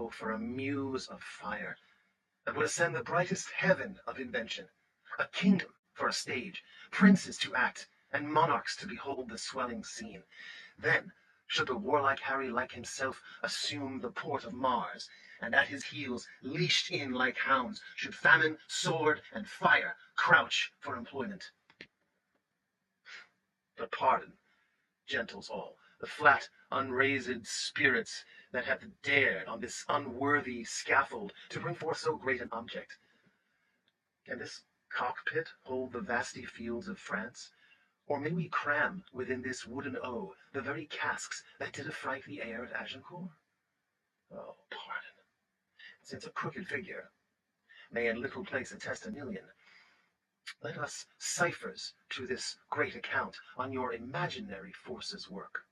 Oh, for a muse of fire that would ascend the brightest heaven of invention, a kingdom for a stage, princes to act, and monarchs to behold the swelling scene. Then should the warlike Harry like himself assume the port of Mars, and at his heels, leashed in like hounds, should famine, sword, and fire crouch for employment. But pardon, gentles all, the flat, unraised spirits that have dared on this unworthy scaffold to bring forth so great an object. Can this cockpit hold the vasty fields of France? Or may we cram within this wooden O the very casks that did affright the air at Agincourt? Oh, pardon, since a crooked figure may in little place attest a million, let us ciphers to this great account on your imaginary forces work.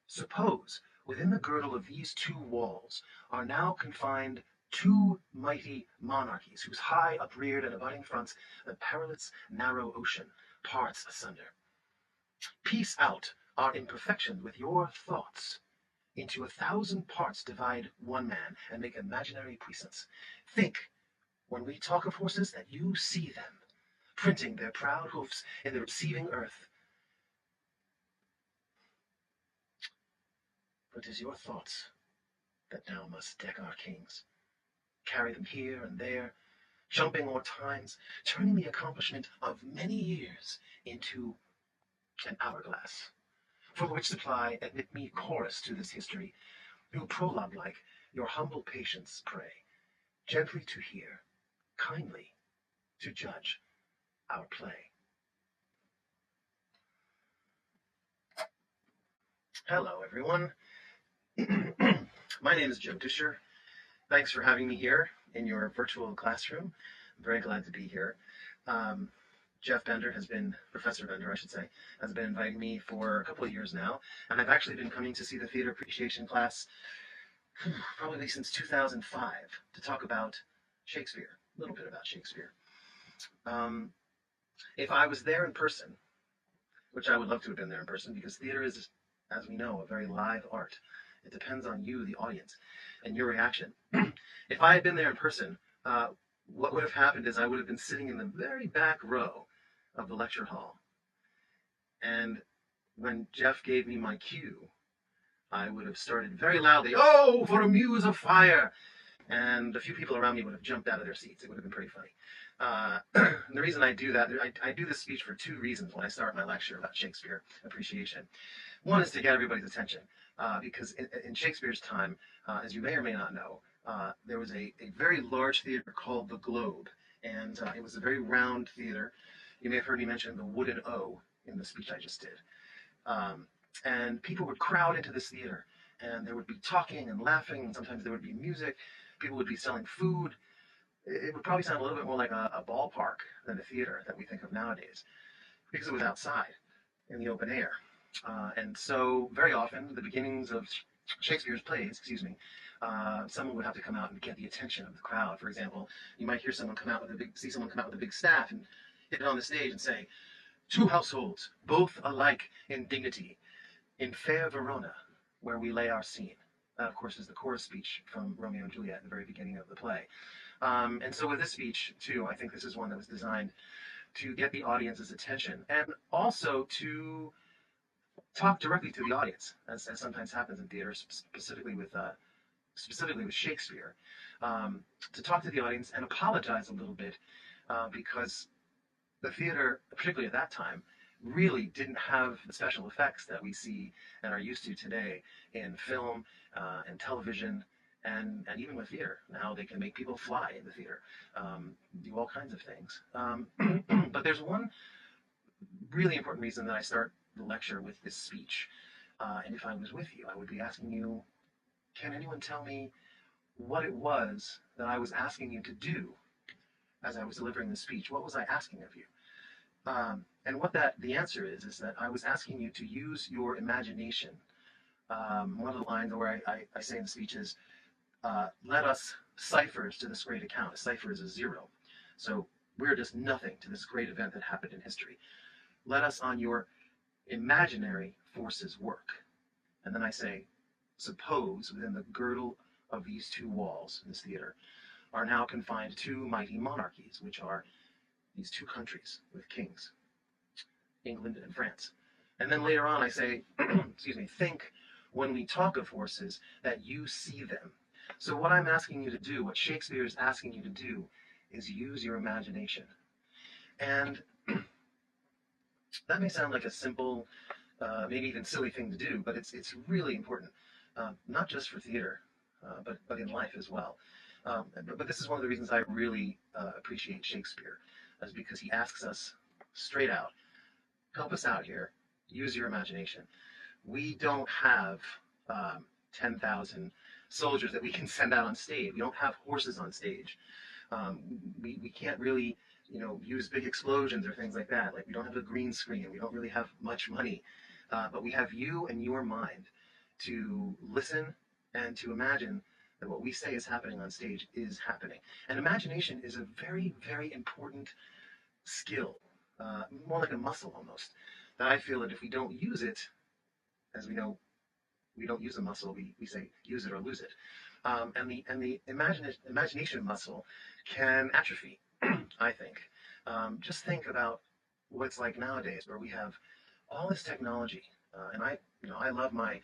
Suppose within the girdle of these two walls are now confined two mighty monarchies, whose high upreared and abutting fronts the perilous narrow ocean parts asunder. Piece out our imperfection with your thoughts. Into 1,000 parts divide one man, and make imaginary puissance. Think, when we talk of horses, that you see them, printing their proud hoofs in the receiving earth. For 'tis your thoughts that now must deck our kings, carry them here and there, jumping o'er times, turning the accomplishment of many years into an hourglass. For the which supply admit me chorus to this history, who prologue-like your humble patience pray, gently to hear, kindly to judge our play. Hello, everyone. My name is Joe Disher. Thanks for having me here in your virtual classroom. I'm very glad to be here. Jeff Bender Professor Bender, I should say, has been inviting me for a couple of years now, and I've actually been coming to see the theater appreciation class probably since 2005 to talk about Shakespeare, a little bit about Shakespeare. If I was there in person, which I would love to have been there in person, because theater is, as we know, a very live art. It depends on you, the audience, and your reaction. If I had been there in person, what would have happened is I would have been sitting in the very back row of the lecture hall. And when Jeff gave me my cue, I would have started very loudly, "Oh, for a muse of fire!" And a few people around me would have jumped out of their seats. It would have been pretty funny. The reason I do that, I do this speech for two reasons when I start my lecture about Shakespeare appreciation. One is to get everybody's attention, because in Shakespeare's time, as you may or may not know, there was a very large theater called the Globe, and it was a very round theater. You may have heard me mention the wooden O in the speech I just did. And people would crowd into this theater, and there would be talking and laughing, and sometimes there would be music. People would be selling food. It would probably sound a little bit more like a ballpark than a theater that we think of nowadays, because it was outside in the open air. And so very often, the beginnings of Shakespeare's plays, someone would have to come out and get the attention of the crowd. For example, you might hear someone come out with a big staff and hit it on the stage and say, "Two households, both alike in dignity, in fair Verona, where we lay our scene." That, of course, is the chorus speech from Romeo and Juliet at the very beginning of the play. And so with this speech, too, I think this is one that was designed to get the audience's attention and also to talk directly to the audience, as sometimes happens in theater, specifically with Shakespeare, to talk to the audience and apologize a little bit because the theater, particularly at that time, really didn't have the special effects that we see and are used to today in film and television and even with theater. Now they can make people fly in the theater, do all kinds of things. But there's one really important reason that I start the lecture with this speech. And if I was with you, I would be asking you, can anyone tell me what it was that I was asking you to do as I was delivering the speech? What was I asking of you? And what the answer is that I was asking you to use your imagination. One of the lines where I say in the speech is, let us ciphers to this great account. A cipher is a zero. So we're just nothing to this great event that happened in history. Let us on your imaginary forces work. And then I say, suppose within the girdle of these two walls in this theater are now confined to mighty monarchies, which are these two countries with kings, England and France. And then later on I say, excuse me, think when we talk of horses that you see them. So what I'm asking you to do, what Shakespeare is asking you to do, is use your imagination. And that may sound like a simple, maybe even silly thing to do, but it's really important, not just for theater, but in life as well. But this is one of the reasons I really appreciate Shakespeare, is because he asks us straight out, help us out here, use your imagination. We don't have 10,000 soldiers that we can send out on stage. We don't have horses on stage. We can't really, use big explosions or things like that. Like, we don't have a green screen. We don't really have much money. But we have you and your mind to listen and to imagine that what we say is happening on stage is happening. And imagination is a very, very important skill, more like a muscle almost, that I feel that if we don't use it, as we know, we don't use a muscle, we say use it or lose it. And the imagination muscle can atrophy, I think. Just think about what it's like nowadays, where we have all this technology, and I love my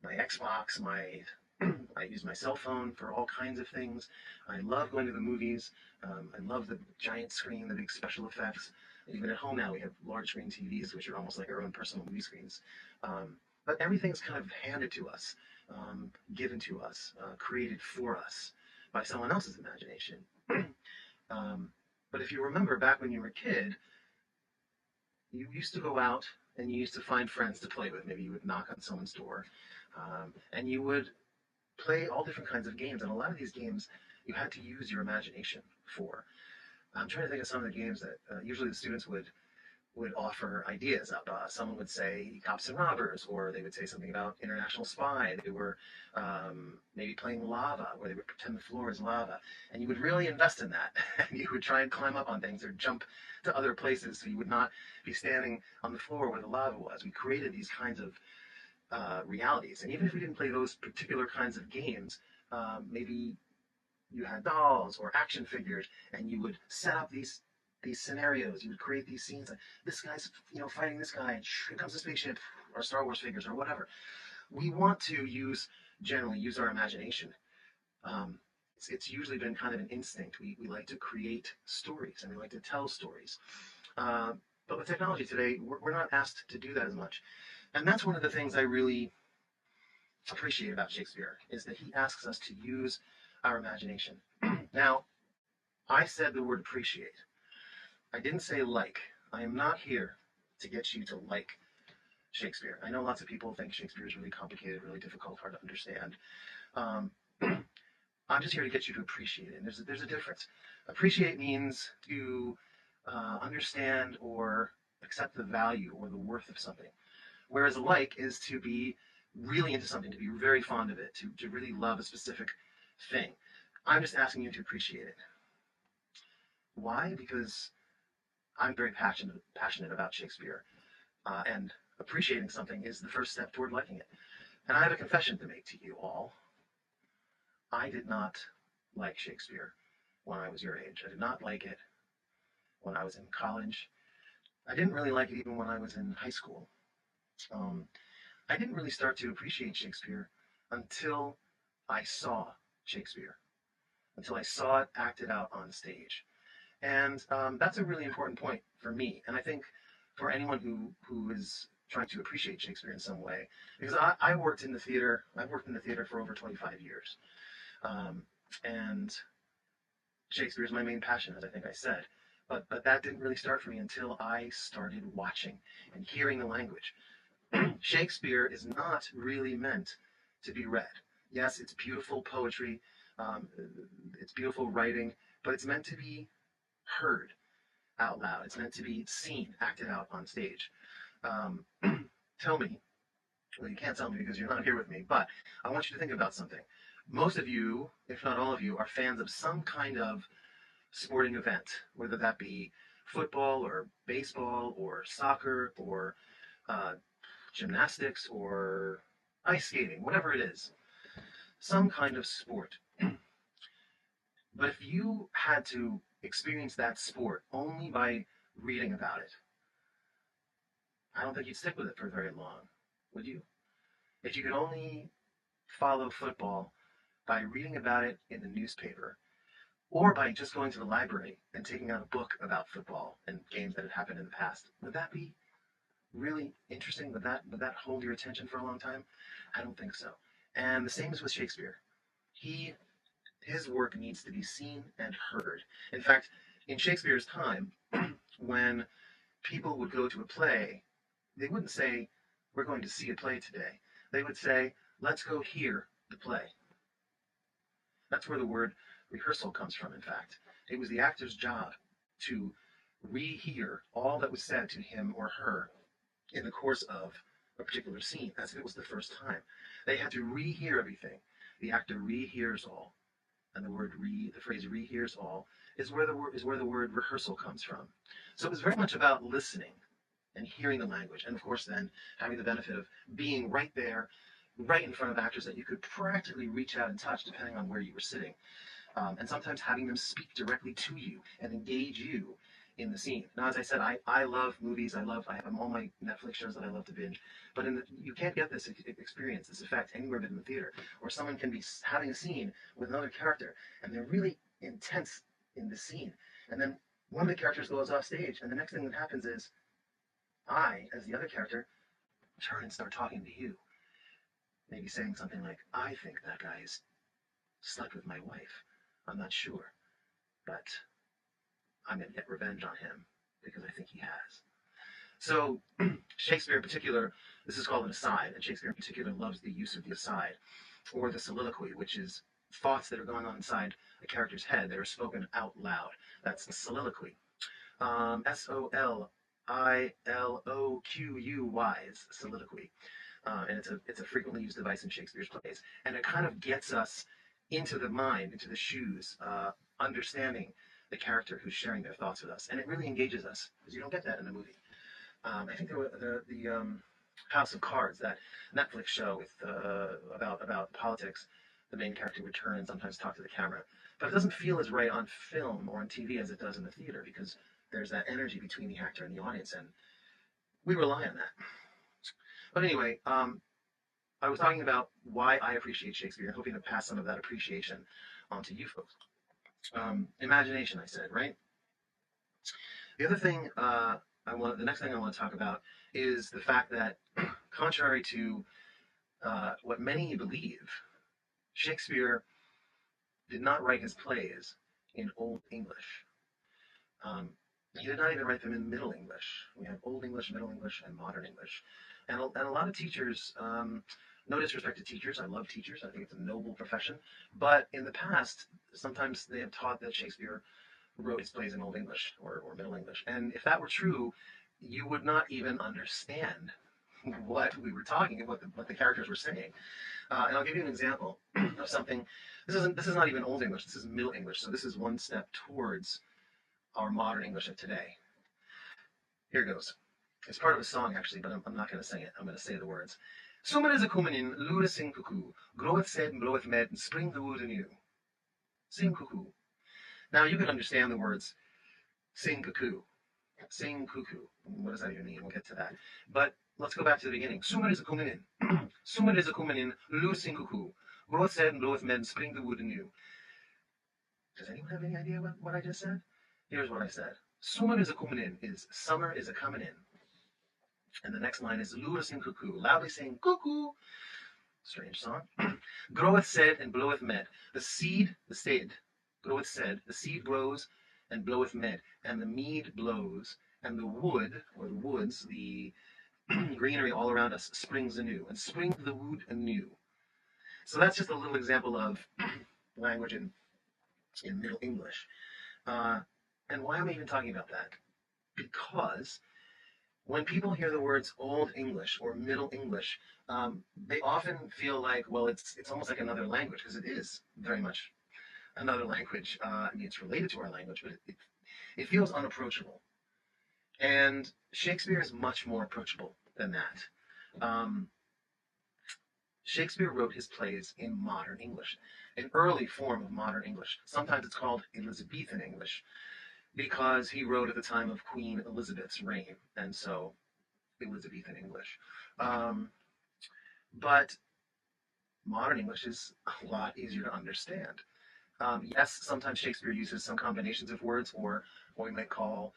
Xbox, I use my cell phone for all kinds of things. I love going to the movies. I love the giant screen, the big special effects. Even at home now, we have large screen TVs, which are almost like our own personal movie screens. But everything's kind of handed to us, given to us, created for us by someone else's imagination. But if you remember back when you were a kid, you used to go out and you used to find friends to play with. Maybe you would knock on someone's door, and you would play all different kinds of games. And a lot of these games you had to use your imagination for. I'm trying to think of some of the games that usually the students would offer ideas of. Someone would say Cops and Robbers, or they would say something about International Spy. They were maybe playing Lava, where they would pretend the floor is lava. And you would really invest in that. And you would try and climb up on things or jump to other places so you would not be standing on the floor where the lava was. We created these kinds of realities. And even if we didn't play those particular kinds of games, maybe you had dolls or action figures, and you would set up these scenarios. You would create these scenes like this guy's fighting this guy, and here comes the spaceship, or Star Wars figures, or whatever. We want to generally use our imagination. It's usually been kind of an instinct. We like to create stories, and we like to tell stories. But with technology today, we're not asked to do that as much. And that's one of the things I really appreciate about Shakespeare, is that he asks us to use our imagination. Now, I said the word appreciate. I didn't say like. I am not here to get you to like Shakespeare. I know lots of people think Shakespeare is really complicated, really difficult, hard to understand. I'm just here to get you to appreciate it. And there's a difference. Appreciate means to understand or accept the value or the worth of something. Whereas like is to be really into something, to be very fond of it, to really love a specific thing. I'm just asking you to appreciate it. Why? Because I'm very passionate about Shakespeare, and appreciating something is the first step toward liking it. And I have a confession to make to you all. I did not like Shakespeare when I was your age. I did not like it when I was in college. I didn't really like it even when I was in high school. I didn't really start to appreciate Shakespeare until I saw Shakespeare, until I saw it acted out on stage. And that's a really important point for me, and I think for anyone who is trying to appreciate Shakespeare in some way, because I worked in the theater. I've worked in the theater for over 25 years, and Shakespeare is my main passion, as I think I said. But that didn't really start for me until I started watching and hearing the language. Shakespeare is not really meant to be read. Yes, it's beautiful poetry, it's beautiful writing, but it's meant to be heard out loud. It's meant to be seen, acted out on stage. Tell me, well, you can't tell me because you're not here with me, but I want you to think about something. Most of you, if not all of you, are fans of some kind of sporting event, whether that be football or baseball or soccer or gymnastics or ice skating, whatever it is. some kind of sport. But if you had to experience that sport only by reading about it, I don't think you'd stick with it for very long, would you? If you could only follow football by reading about it in the newspaper, or by just going to the library and taking out a book about football and games that had happened in the past, would that be really interesting? Would that hold your attention for a long time? I don't think so. And the same is with Shakespeare. His work needs to be seen and heard. In fact, in Shakespeare's time, when people would go to a play, they wouldn't say, "We're going to see a play today." They would say, "Let's go hear the play." That's where the word rehearsal comes from, in fact. It was the actor's job to rehear all that was said to him or her in the course of a particular scene, as if it was the first time. They had to rehear everything. The actor rehears all. And the phrase "rehears all" is where the word rehearsal comes from. So it was very much about listening and hearing the language, and of course then having the benefit of being right there, right in front of actors that you could practically reach out and touch depending on where you were sitting, and sometimes having them speak directly to you and engage you in the scene. Now, as I said, I love movies. I have all my Netflix shows that I love to binge. But you can't get this experience, this effect, anywhere but in the theater. Or someone can be having a scene with another character, and they're really intense in the scene. And then one of the characters goes off stage, and the next thing that happens is I, as the other character, turn and start talking to you. Maybe saying something like, "I think that guy's slept with my wife. I'm not sure, but I'm going to get revenge on him because I think he has." So Shakespeare in particular, this is called an aside, and Shakespeare in particular loves the use of the aside, or the soliloquy, which is thoughts that are going on inside a character's head that are spoken out loud. That's a soliloquy. soliloquy is soliloquy. And it's a frequently used device in Shakespeare's plays. And it kind of gets us into the mind, into the shoes, understanding the character who's sharing their thoughts with us. And it really engages us, because you don't get that in a movie. I think the House of Cards, that Netflix show with about politics, the main character would turn and sometimes talk to the camera. But it doesn't feel as right on film or on TV as it does in the theater, because there's that energy between the actor and the audience, and we rely on that. But anyway, I was talking about why I appreciate Shakespeare, and hoping to pass some of that appreciation on to you folks. Imagination, I said, right? The other thing the next thing I want to talk about is the fact that, contrary to what many believe, Shakespeare did not write his plays in Old English. He did not even write them in Middle English. We have Old English, Middle English, and Modern English. And a lot of teachers, no disrespect to teachers, I love teachers, I think it's a noble profession, but in the past, sometimes they have taught that Shakespeare wrote his plays in Old English or Middle English. And if that were true, you would not even understand what we were talking about, what the characters were saying. And I'll give you an example of something. This is not even Old English, this is Middle English, so this is one step towards our modern English of today. Here goes. It's part of a song, actually, but I'm not going to sing it. I'm going to say the words. Summer is a coming in, luda sing cuckoo, groweth said and bloweth med, and spring the wood anew. Sing cuckoo. Now, you can understand the words sing cuckoo. Sing cuckoo. What does that even mean? We'll get to that. But let's go back to the beginning. Summer is a coming in. Summer is a coming in, luda sing cuckoo, groweth said and bloweth med, and spring the wood anew. Does anyone have any idea what I just said? Here's what I said. Summer is a coming in is summer is a coming in. And the next line is luda sing cuckoo, loudly saying cuckoo. Strange song. Groweth said and bloweth med. The seed, groweth said, the seed grows and bloweth med, and the mead blows, and the wood, or the woods, the greenery all around us, springs anew, and spring the wood anew. So that's just a little example of language in Middle English. And why am I even talking about that? Because when people hear the words Old English or Middle English, they often feel like, well, it's almost like another language, because it is very much another language. I mean, it's related to our language, but it feels unapproachable. And Shakespeare is much more approachable than that. Shakespeare wrote his plays in modern English, an early form of modern English. Sometimes it's called Elizabethan English because he wrote at the time of Queen Elizabeth's reign, and so Elizabethan English. Um, but modern English is a lot easier to understand. Yes, sometimes Shakespeare uses some combinations of words, or what we might call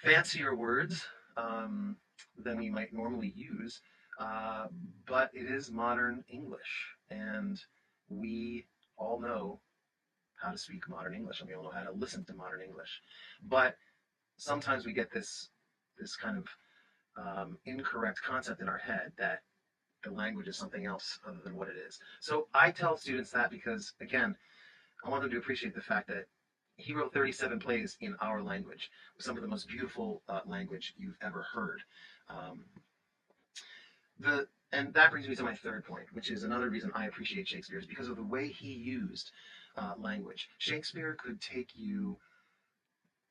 fancier words than we might normally use, uh, but it is modern English, and we all know how to speak modern English, and we all know how to listen to modern English. But sometimes we get this kind of incorrect concept in our head that the language is something else other than what it is. So I tell students that because, again, I want them to appreciate the fact that he wrote 37 plays in our language, some of the most beautiful language you've ever heard. Um, and that brings me to my third point, which is another reason I appreciate Shakespeare, is because of the way he used language. Shakespeare could take you,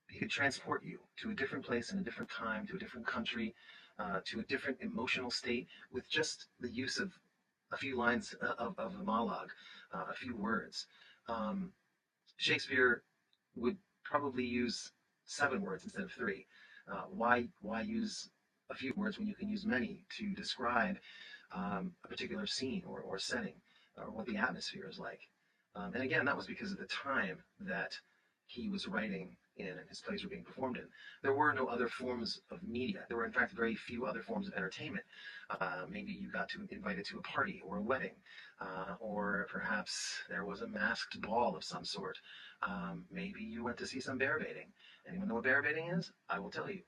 he could transport you to a different place in a different time, to a different country, to a different emotional state with just the use of a few lines of the monologue, a few words. Um, Shakespeare would probably use 7 words instead of 3. Why use a few words when you can use many to describe a particular scene or setting or what the atmosphere is like? And again, that was because of the time that he was writing in and his plays were being performed in. There were no other forms of media. There were, in fact, very few other forms of entertainment. Maybe you got invited to a party or a wedding, or perhaps there was a masked ball of some sort. Maybe you went to see some bear baiting. Anyone know what bear baiting is? I will tell you.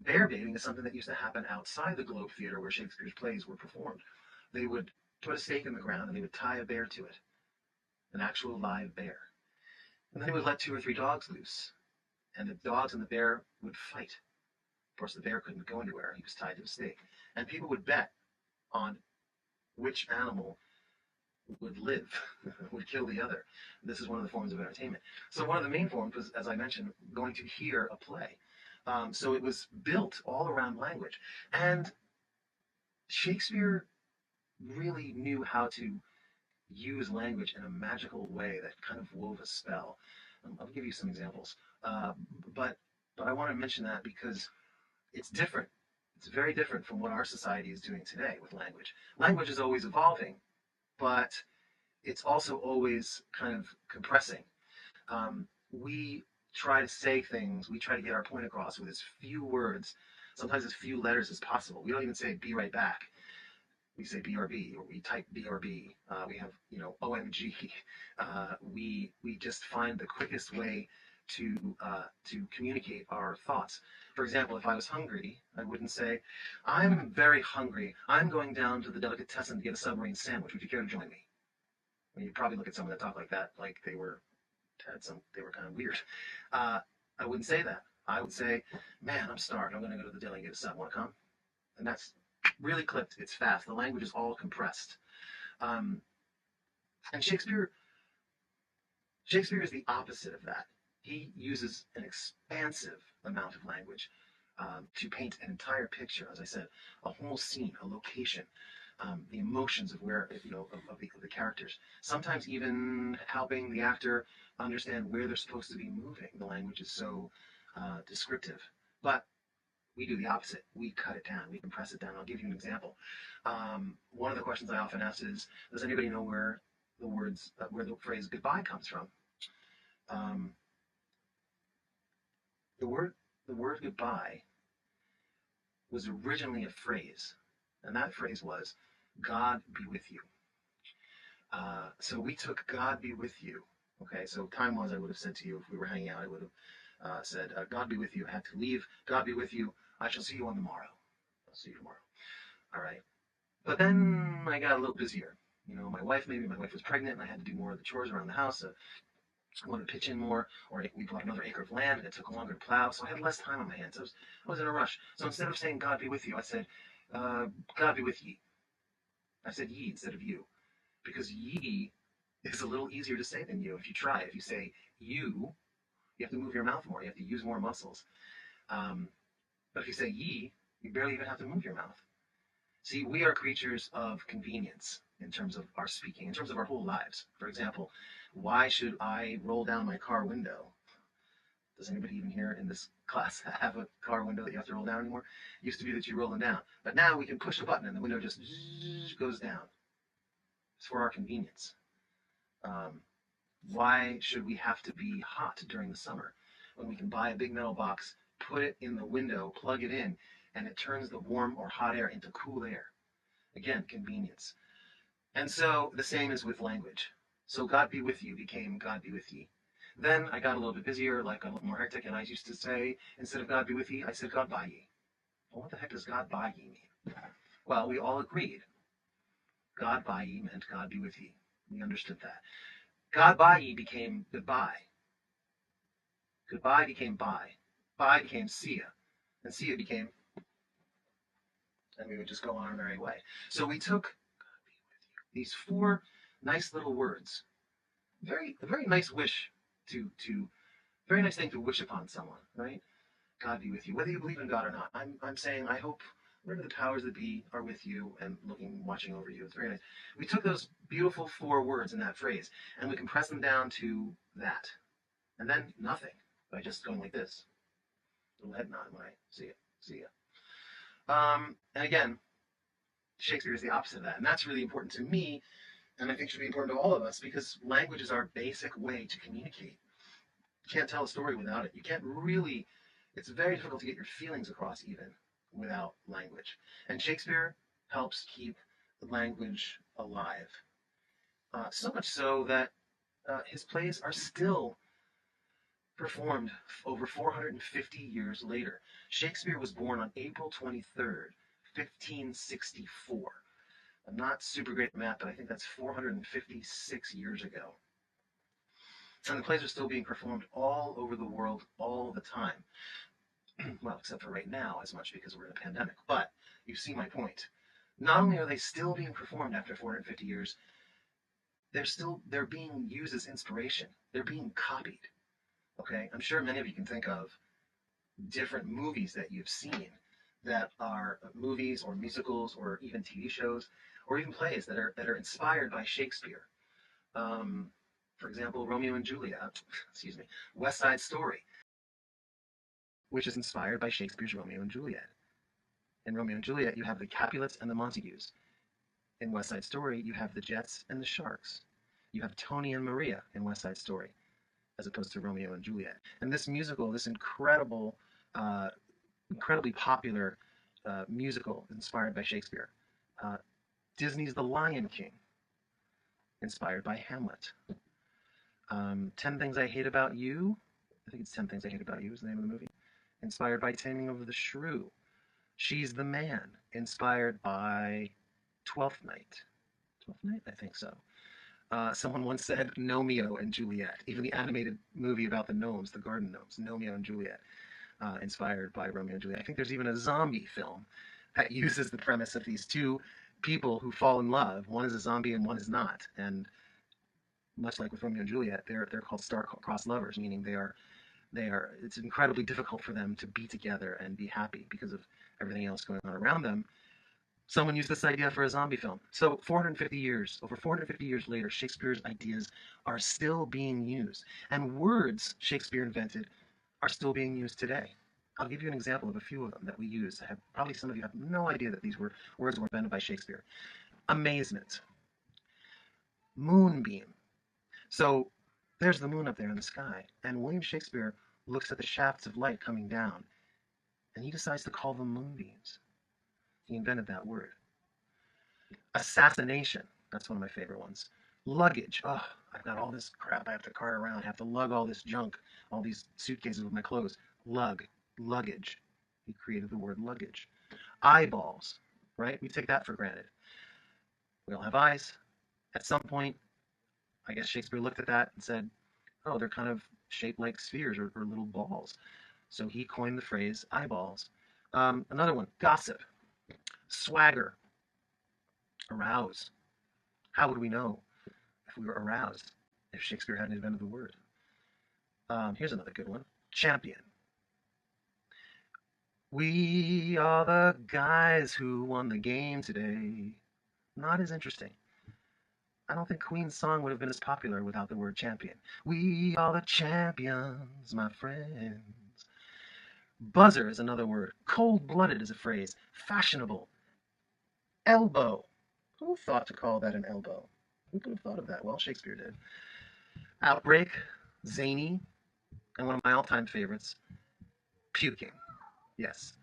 Bear baiting is something that used to happen outside the Globe Theatre where Shakespeare's plays were performed. They would put a stake in the ground and they would tie a bear to it, an actual live bear. And then they would let 2 or 3 dogs loose, and the dogs and the bear would fight. Of course, the bear couldn't go anywhere. He was tied to a stake. And people would bet on which animal would live, would kill the other. This is one of the forms of entertainment. So one of the main forms was, as I mentioned, going to hear a play. So it was built all around language. And Shakespeare really knew how to use language in a magical way that kind of wove a spell. I'll give you some examples. But I want to mention that because it's different. It's very different from what our society is doing today with language. Language is always evolving, but it's also always kind of compressing. We try to say things, we try to get our point across with as few words, sometimes as few letters as possible. We don't even say be right back. We say BRB, or we type BRB. We have, OMG. We just find the quickest way to communicate our thoughts. For example, if I was hungry, I wouldn't say, "I'm very hungry. I'm going down to the delicatessen to get a submarine sandwich. Would you care to join me?" I mean, you'd probably look at someone that talked like that, like they were kind of weird. I wouldn't say that. I would say, "Man, I'm starved. I'm going to go to the deli and get a sub. Want to come?" And that's really clipped. It's fast. The language is all compressed. Um, and Shakespeare is the opposite of that. He uses an expansive amount of language to paint an entire picture. As I said, a whole scene, a location, the emotions of of the characters. Sometimes even helping the actor understand where they're supposed to be moving. The language is so descriptive, but we do the opposite. We cut it down. We compress it down. I'll give you an example. One of the questions I often ask is, does anybody know where where the phrase goodbye comes from? Um, the word goodbye was originally a phrase, and that phrase was, God be with you. So we took God be with you. Okay, so time was, I would have said to you, if we were hanging out, I would have said, God be with you. I have to leave. God be with you. I shall see you on the morrow. I'll see you tomorrow. All right. But then I got a little busier. My wife was pregnant and I had to do more of the chores around the house. I wanted to pitch in more, or we bought another acre of land and it took longer to plow, so I had less time on my hands. I was in a rush. So instead of saying God be with you, I said, God be with ye. I said ye instead of you, because ye is a little easier to say than you if you try. If you say you have to move your mouth more. You have to use more muscles. But if you say ye, you barely even have to move your mouth. See, we are creatures of convenience in terms of our speaking, in terms of our whole lives. For example, why should I roll down my car window? Does anybody even here in this class have a car window that you have to roll down anymore? It used to be that you roll them down. But now we can push a button and the window just goes down. It's for our convenience. Um, why should we have to be hot during the summer when we can buy a big metal box, put it in the window, plug it in, and it turns the warm or hot air into cool air? Again, convenience. And so the same is with language. So God be with you became God be with ye. Then I got a little bit busier, like a little more hectic, and I used to say, instead of God be with ye, I said God by ye. Well, what the heck does God by ye mean? Well, we all agreed. God by ye meant God be with ye. We understood that. God by ye became goodbye. Goodbye became bye. Bye became see ya. And see ya became, and we would just go on our merry way. So we took these four nice little words. A very nice wish very nice thing to wish upon someone, right? God be with you, whether you believe in God or not. I'm saying I hope whatever the powers that be are with you and watching over you. It's very nice. We took those beautiful four words in that phrase and we compressed them down to that, and then nothing by just going like this, little head nod when I see it, see ya. And again, Shakespeare is the opposite of that, and that's really important to me, and I think should be important to all of us because language is our basic way to communicate. You can't tell a story without it. You can't really, it's very difficult to get your feelings across even without language. And Shakespeare helps keep the language alive. So much so that his plays are still performed over 450 years later. Shakespeare was born on April 23rd, 1564. I'm not super great at math, but I think that's 456 years ago. And the plays are still being performed all over the world all the time. Well, except for right now, as much because we're in a pandemic. But you see my point. Not only are they still being performed after 450 years, they're being used as inspiration. They're being copied. Okay, I'm sure many of you can think of different movies that you've seen that are movies or musicals or even TV shows or even plays that are inspired by Shakespeare. For example, Romeo and Juliet, excuse me, West Side Story, which is inspired by Shakespeare's Romeo and Juliet. In Romeo and Juliet, you have the Capulets and the Montagues. In West Side Story, you have the Jets and the Sharks. You have Tony and Maria in West Side Story, as opposed to Romeo and Juliet. And this musical, this incredibly popular musical inspired by Shakespeare. Disney's The Lion King, inspired by Hamlet. 10 Things I Hate About You, I think it's 10 Things I Hate About You is the name of the movie, inspired by Taming of the Shrew. She's the Man, inspired by Twelfth Night. Twelfth Night? I think so. Someone once said Gnomeo and Juliet. Even the animated movie about the gnomes, the garden gnomes, Gnomeo and Juliet, inspired by Romeo and Juliet. I think there's even a zombie film that uses the premise of these two people who fall in love. One is a zombie and one is not. And much like with Romeo and Juliet, they're called star-crossed lovers, meaning it's incredibly difficult for them to be together and be happy because of everything else going on around them. Someone used this idea for a zombie film. So over 450 years later, Shakespeare's ideas are still being used. And words Shakespeare invented are still being used today. I'll give you an example of a few of them that we use. Probably some of you have no idea that these words were invented by Shakespeare. Amazement. Moonbeam. So there's the moon up there in the sky, and William Shakespeare looks at the shafts of light coming down, and he decides to call them moonbeams. He invented that word. Assassination. That's one of my favorite ones. Luggage. Oh, I've got all this crap I have to cart around. I have to lug all this junk, all these suitcases with my clothes. Luggage. He created the word luggage. Eyeballs, right? We take that for granted. We all have eyes. At some point, I guess Shakespeare looked at that and said, oh, they're kind of shaped like spheres or little balls. So he coined the phrase eyeballs. Another one, gossip. Swagger. Arouse. How would we know if we were aroused if Shakespeare hadn't invented the word? Here's another good one. Champion. We are the guys who won the game today. Not as interesting. I don't think Queen's song would have been as popular without the word champion. We are the champions, my friends. Buzzer is another word. Cold-blooded is a phrase. Fashionable. Elbow. Who thought to call that an elbow? Who could have thought of that? Well, Shakespeare did. Outbreak. Zany. And one of my all-time favorites, puking. Yes.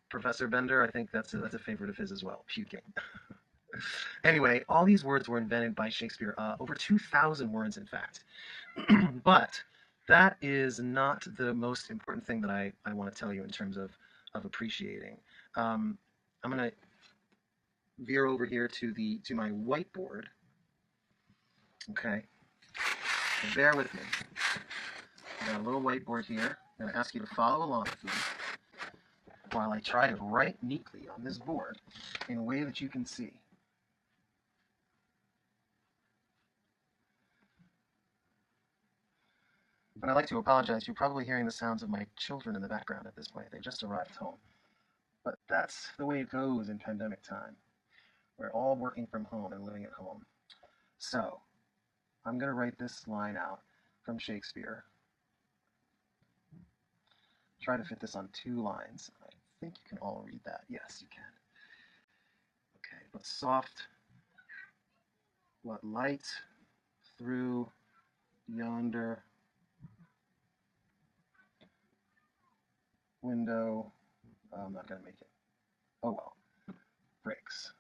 Professor Bender, I think that's a favorite of his as well, puking. Anyway, all these words were invented by Shakespeare, over 2,000 words, in fact. But that is not the most important thing that I want to tell you in terms of appreciating. I'm going to veer over here to my whiteboard. Okay, so bear with me. I got a little whiteboard here. I'm going to ask you to follow along with me while I try to write neatly on this board in a way that you can see. But I'd like to apologize. You're probably hearing the sounds of my children in the background at this point. They just arrived home. But that's the way it goes in pandemic time. We're all working from home and living at home. So, I'm going to write this line out from Shakespeare. Try to fit this on 2 lines. I think you can all read that. Yes, you can. Okay, but soft, what light through yonder window, I'm not going to make it. Oh well, breaks.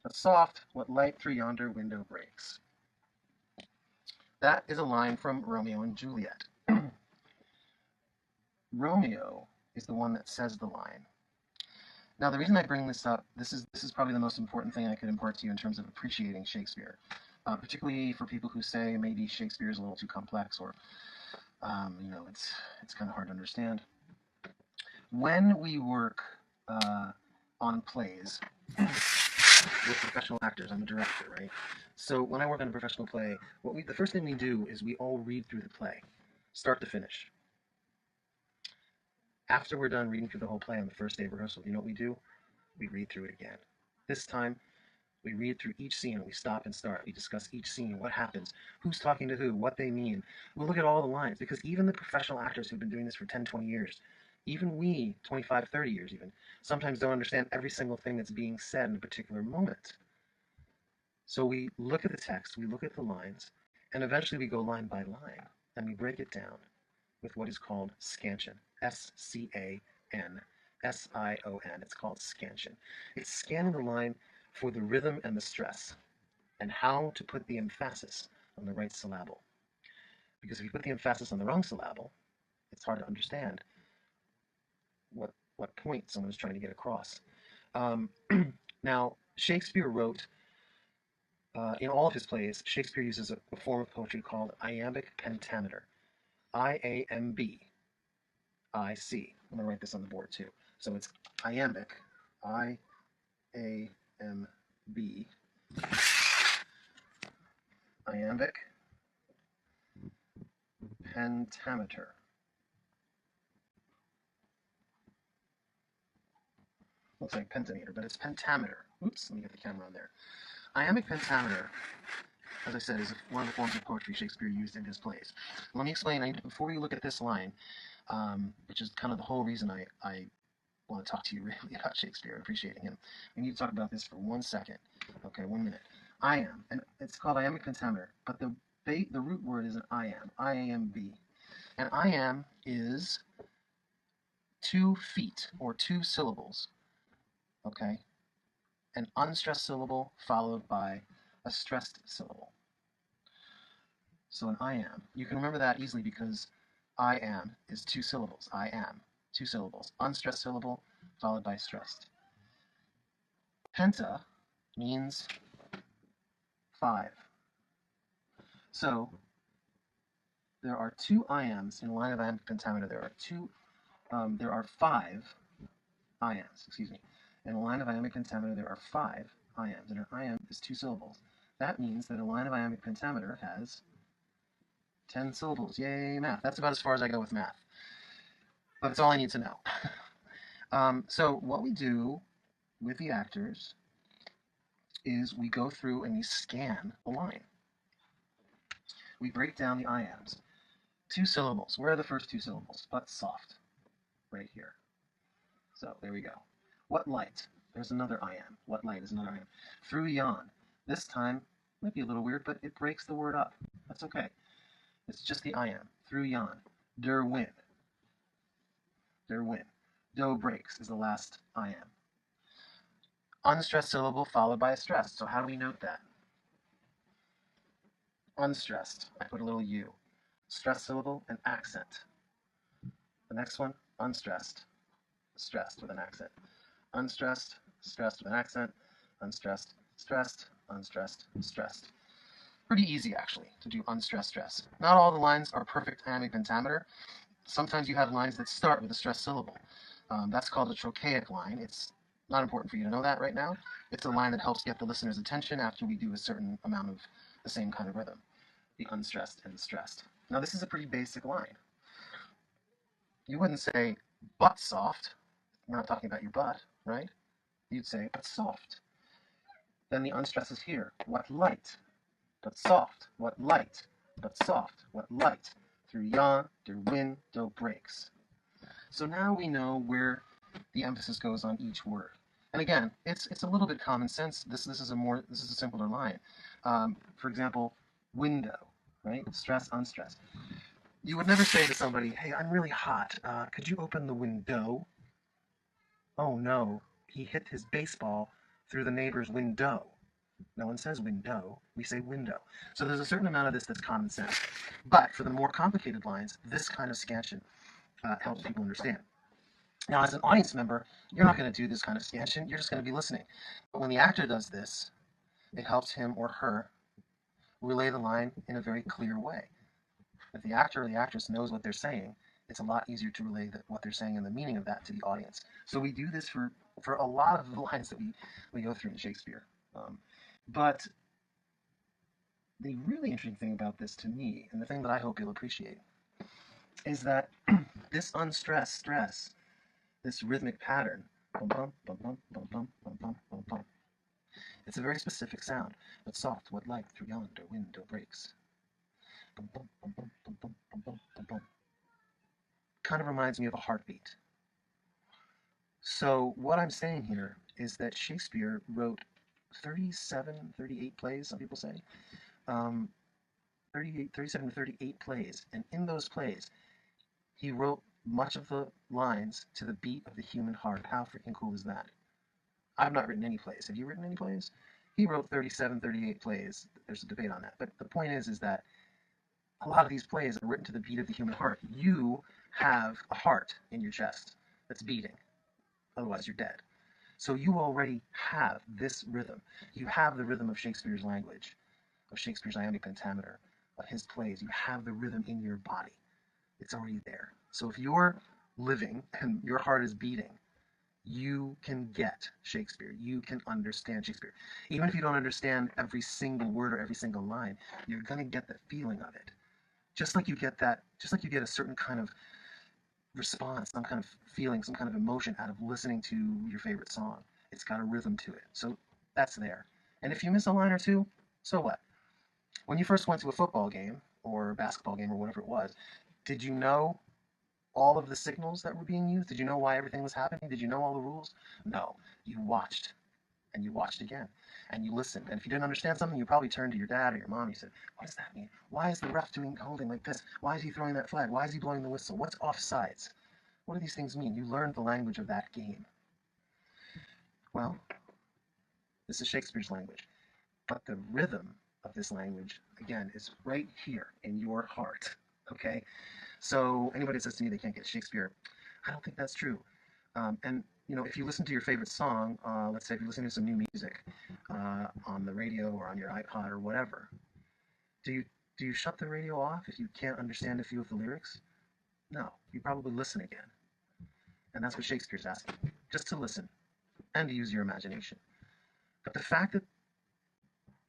But soft, what light through yonder window breaks. That is a line from Romeo and Juliet. Romeo is the one that says the line. Now, the reason I bring this up, this is probably the most important thing I could impart to you in terms of appreciating Shakespeare, particularly for people who say maybe Shakespeare is a little too complex or, it's kind of hard to understand. When we work on plays with professional actors, I'm a director, right? So when I work on a professional play, the first thing we do is we all read through the play, start to finish. After we're done reading through the whole play on the first day of rehearsal, you know what we do? We read through it again. This time, we read through each scene, we stop and start, we discuss each scene, what happens, who's talking to who, what they mean. We'll look at all the lines, because even the professional actors who've been doing this for 10, 20 years, even we, 25, 30 years even, sometimes don't understand every single thing that's being said in a particular moment. So we look at the text, we look at the lines, and eventually we go line by line, and we break it down with what is called scansion. S-C-A-N. S-I-O-N. It's called scansion. It's scanning the line for the rhythm and the stress, and how to put the emphasis on the right syllable. Because if you put the emphasis on the wrong syllable, it's hard to understand what point someone is trying to get across. Now, Shakespeare wrote, in all of his plays, Shakespeare uses a form of poetry called iambic pentameter. I-A-M-B. I-C. I'm going to write this on the board too. So it's iambic, I-A-M-B, iambic pentameter. Looks like pentameter, but it's pentameter. Oops, let me get the camera on there. Iambic pentameter, as I said, is one of the forms of poetry Shakespeare used in his plays. Let me explain, before we look at this line, which is kind of the whole reason I want to talk to you really about Shakespeare, appreciating him. We need to talk about this for 1 second. Okay, 1 minute. I am, and it's called iambic pentameter, but the root word is an I-am-B. And I am is 2 feet, or 2 syllables. Okay? An unstressed syllable followed by a stressed syllable. So an I am. You can remember that easily because I am is 2 syllables. I am. 2 syllables. Unstressed syllable followed by stressed. Penta means 5. So there are 2 iams in a line of iambic pentameter. There are 5 iams, excuse me. In a line of iambic pentameter, there are 5 iams, and an iam is 2 syllables. That means that a line of iambic pentameter has 10 syllables. Yay, math. That's about as far as I go with math. But it's all I need to know. So what we do with the actors is we go through and we scan a line. We break down the iams. 2 syllables. Where are the first 2 syllables? But soft. Right here. So there we go. What light? There's another iam. What light is another iam. Through yon. This time, might be a little weird, but it breaks the word up. That's okay. It's just the iam. Through yon. Der win. Der win. Do breaks is the last iam. Unstressed syllable followed by a stressed. So how do we note that? Unstressed. I put a little u. Stressed syllable, an accent. The next one, unstressed. Stressed with an accent. Unstressed, stressed with an accent. Unstressed, stressed, unstressed, stressed. Pretty easy, actually, to do unstressed, stress. Not all the lines are perfect iambic pentameter. Sometimes you have lines that start with a stressed syllable. That's called a trochaic line. It's not important for you to know that right now. It's a line that helps get the listener's attention after we do a certain amount of the same kind of rhythm. The unstressed and the stressed. Now, this is a pretty basic line. You wouldn't say, but soft. We're not talking about your butt, right? You'd say, but soft. Then the unstressed is here. What light? But soft. What light? But soft. What light? Through yon, der win, do breaks. So now we know where the emphasis goes on each word. And again, it's a little bit common sense. This is a simpler line. For example, window, right? Stress, unstress. You would never say to somebody, hey, I'm really hot. Could you open the window? Oh no, he hit his baseball through the neighbor's window. No one says window, we say window. So there's a certain amount of this that's common sense. But for the more complicated lines, this kind of scansion helps people understand. Now, as an audience member, you're not going to do this kind of scansion, you're just going to be listening. But when the actor does this, it helps him or her relay the line in a very clear way. If the actor or the actress knows what they're saying, it's a lot easier to relay what they're saying and the meaning of that to the audience. So we do this for a lot of the lines that we go through in Shakespeare. But the really interesting thing about this to me, and the thing that I hope you'll appreciate, is that this unstressed stress, this rhythmic pattern, bum bum bum bum bum bum bum bum bum bum. It's a very specific sound, but soft, what light through yonder window breaks. Bum bum bum bum bum bum bum bum bum bum. Kind of reminds me of a heartbeat. So what I'm saying here is that Shakespeare wrote 38 plays, some people say. 37 to 38 plays, and in those plays, he wrote much of the lines to the beat of the human heart. How freaking cool is that? I've not written any plays. Have you written any plays? He wrote 37, 38 plays. There's a debate on that. But the point is that a lot of these plays are written to the beat of the human heart. You have a heart in your chest that's beating. Otherwise, you're dead. So you already have this rhythm. You have the rhythm of Shakespeare's language, of Shakespeare's iambic pentameter, of his plays. You have the rhythm in your body. It's already there. So if you're living and your heart is beating, you can get Shakespeare. You can understand Shakespeare. Even if you don't understand every single word or every single line, you're going to get the feeling of it. Just like you get a certain kind of response, some kind of feeling, some kind of emotion out of listening to your favorite song. It's got a rhythm to it. So that's there. And if you miss a line or two, so what? When you first went to a football game or a basketball game or whatever it was, did you know all of the signals that were being used? Did you know why everything was happening? Did you know all the rules? No. You watched. And you watched again. And you listened. And if you didn't understand something, you probably turned to your dad or your mom and you said, what does that mean? Why is the ref holding like this? Why is he throwing that flag? Why is he blowing the whistle? What's offsides? What do these things mean? You learned the language of that game. Well, this is Shakespeare's language. But the rhythm of this language, again, is right here in your heart. Okay? So anybody that says to me they can't get Shakespeare, I don't think that's true. And if you listen to your favorite song, let's say if you're listening to some new music on the radio or on your iPod or whatever, do you shut the radio off if you can't understand a few of the lyrics? No, you probably listen again. And that's what Shakespeare's asking, just to listen and to use your imagination. But the fact that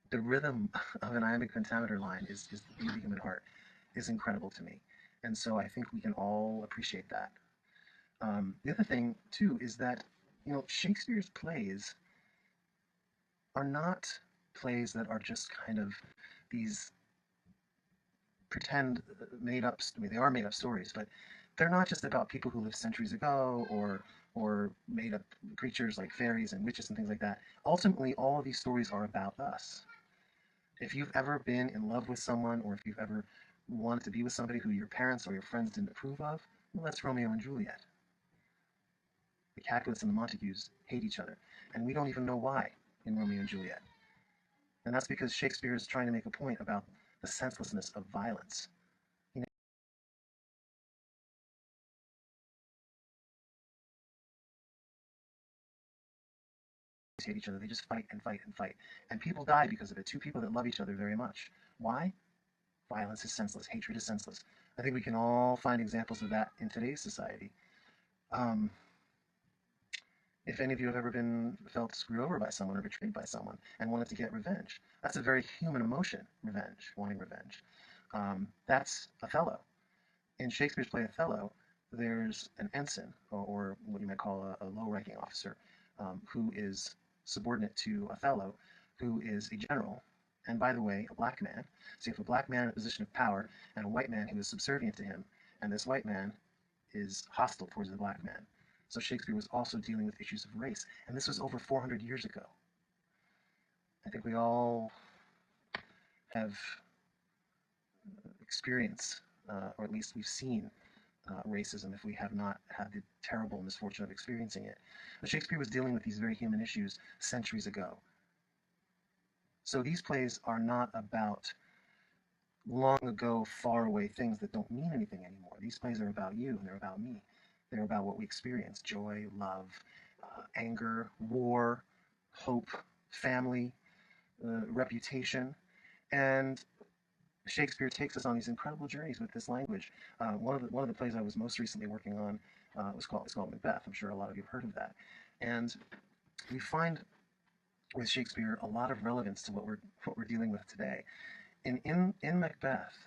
the rhythm of an iambic pentameter line is the beat of the human heart, is incredible to me. And so I think we can all appreciate that. The other thing, too, is that, Shakespeare's plays are not plays that are just kind of these pretend made up. I mean, they are made up stories, but they're not just about people who lived centuries ago or made up creatures like fairies and witches and things like that. Ultimately, all of these stories are about us. If you've ever been in love with someone, or if you've ever wanted to be with somebody who your parents or your friends didn't approve of, well, that's Romeo and Juliet. The Capulets and the Montagues hate each other, and we don't even know why in Romeo and Juliet. And that's because Shakespeare is trying to make a point about the senselessness of violence. You know, hate each other. They just fight and fight and fight. And people die because of it. Two people that love each other very much. Why? Violence is senseless. Hatred is senseless. I think we can all find examples of that in today's society. Um, if any of you have ever been felt screwed over by someone or betrayed by someone and wanted to get revenge, that's a very human emotion, revenge, wanting revenge. That's Othello. In Shakespeare's play Othello, there's an ensign, or what you might call a low-ranking officer, who is subordinate to Othello, who is a general, and by the way, a black man. So you have a black man in a position of power and a white man who is subservient to him, and this white man is hostile towards the black man. So Shakespeare was also dealing with issues of race, and this was over 400 years ago. I think we all have experienced, or at least we've seen, racism if we have not had the terrible misfortune of experiencing it. But Shakespeare was dealing with these very human issues centuries ago. So these plays are not about long ago, far away things that don't mean anything anymore. These plays are about you and they're about me. They're about what we experience: joy, love, anger, war, hope, family, reputation. And Shakespeare takes us on these incredible journeys with this language. One of the plays I was most recently working on it's called Macbeth. I'm sure a lot of you have heard of that. And we find with Shakespeare a lot of relevance to what we're dealing with today. In Macbeth,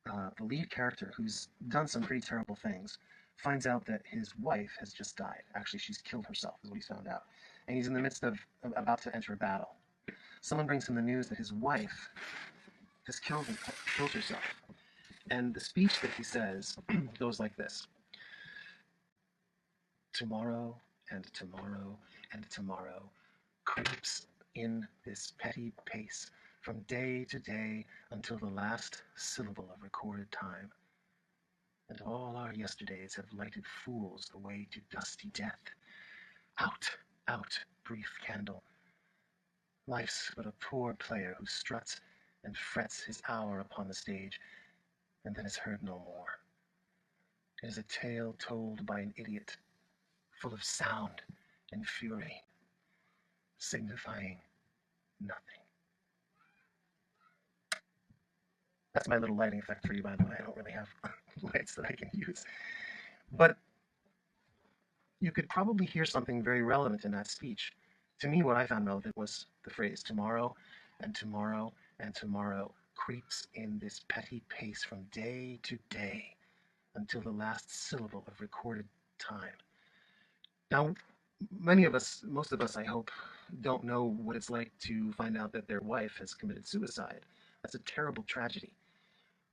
the lead character, who's done some pretty terrible things, finds out that his wife has just died. Actually, she's killed herself, is what he's found out. And he's in the midst of about to enter a battle. Someone brings him the news that his wife has killed herself. And the speech that he says goes like this: tomorrow and tomorrow and tomorrow creeps in this petty pace from day to day until the last syllable of recorded time. And all our yesterdays have lighted fools the way to dusty death. Out, out, brief candle. Life's but a poor player who struts and frets his hour upon the stage, and then is heard no more. It is a tale told by an idiot, full of sound and fury, signifying nothing. That's my little lighting effect for you, by the way. I don't really have lights that I can use. But you could probably hear something very relevant in that speech. To me, what I found relevant was the phrase tomorrow and tomorrow and tomorrow creeps in this petty pace from day to day until the last syllable of recorded time. Now, many of us, most of us, I hope, don't know what it's like to find out that their wife has committed suicide. That's a terrible tragedy.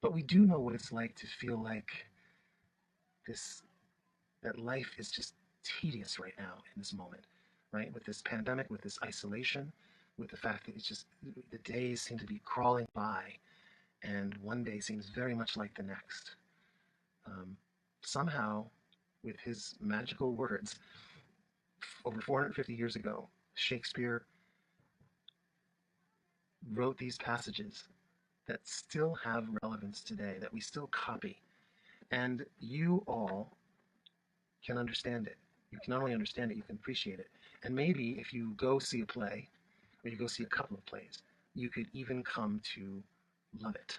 But we do know what it's like to feel like this, that life is just tedious right now in this moment, right? With this pandemic, with this isolation, with the fact that it's just, the days seem to be crawling by, and one day seems very much like the next. Somehow, with his magical words, over 450 years ago, Shakespeare wrote these passages that still have relevance today, that we still copy. And you all can understand it. You can not only understand it, you can appreciate it. And maybe if you go see a play, or you go see a couple of plays, you could even come to love it.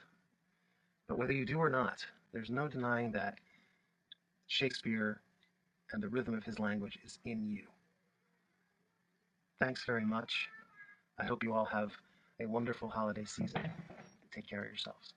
But whether you do or not, there's no denying that Shakespeare and the rhythm of his language is in you. Thanks very much. I hope you all have a wonderful holiday season. Take care of yourselves.